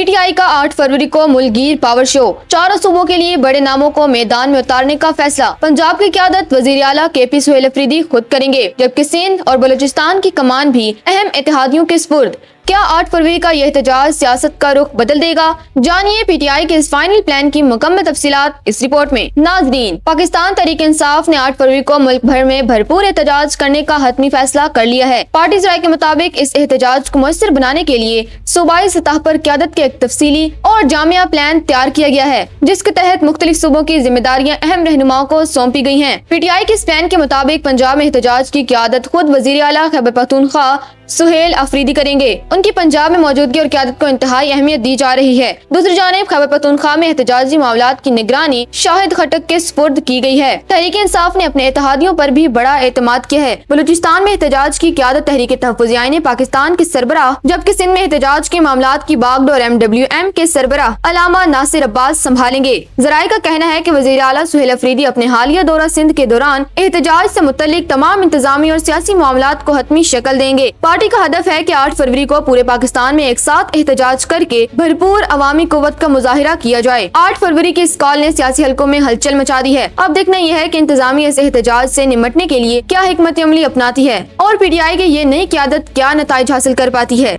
PTI का 8 फरवरी को मुल्कगीर power show, चारों सूबों के लिए बड़े नामों को मैदान में उतारने का फैसला। पंजाब की क़यादत वज़ीर आला KP सुहेल अफरीदी खुद करेंगे, जबकि सिंध और बलूचिस्तान की कमान भी अहम इत्तेहादियों के स्पुर्द। क्या 8 फरवरी का यह एहतजाज सियासत का रुख बदल देगा? जानिए PTI के इस फाइनल प्लान की मुकम्मल तफसीलात इस रिपोर्ट में। नाज़रीन, पाकिस्तान तहरीक इंसाफ ने 8 फरवरी को मुल्क भर में भरपूर एहतजाज करने का हतमी फैसला कर लिया है। पार्टी राय के मुताबिक इस एहतजाज को मुयस्सर बनाने के लिए सूबाई सतह पर क़यादत के एक तफसीली और जामिया प्लान तैयार किया गया है, जिसके तहत मुख्तलिफ सूबों की जिम्मेदारियां अहम रहनुमाओं को सौंपी गई हैं। PTI के इस प्लान के मुताबिक पंजाब में एहतजाज की क़यादत खुद वज़ीर आला खैबर पख्तूनख्वा सुहेल अफरीदी करेंगे। उनकी पंजाब में मौजूदगी और क़यादत को इंतहाई अहमियत दी जा रही है। दूसरी जानिब खैबर पख्तूनख्वा में एहतजाजी मामलात की निगरानी शाहिद खटक के स्पुर्द की गई है। तहरीक इंसाफ ने अपने इत्तेहादियों पर भी बड़ा एतमाद किया है। बलूचिस्तान में एहतजाज की क़यादत तहरीक तहफ़्फ़ुज़ पाकिस्तान के सरबराह, जबकि सिंध में एहतजाज के मामलात की बागडोर MWM के सरबराह अलामा नासिर अब्बास संभालेंगे। ज़राए का कहना है कि वज़ीर आला सुहेल अफरीदी अपने हालिया दौरा सिंध के दौरान एहतजाज से मुतल्लिक तमाम इंतजामी और सियासी मामलात को हतमी शक्ल देंगे। पार्टी का हदफ है कि 8 फरवरी को पूरे पाकिस्तान में एक साथ एहतजाज करके भरपूर अवामी कुव्वत का मुजाहिरा किया जाए। 8 फरवरी की इस कॉल ने सियासी हलकों में हलचल मचा दी है। अब देखना यह है कि इंतजामिया इस एहतजाज से निमटने के लिए क्या हिकमत अमली अपनाती है और PTI की ये नई क़यादत क्या नताइज हासिल कर पाती है।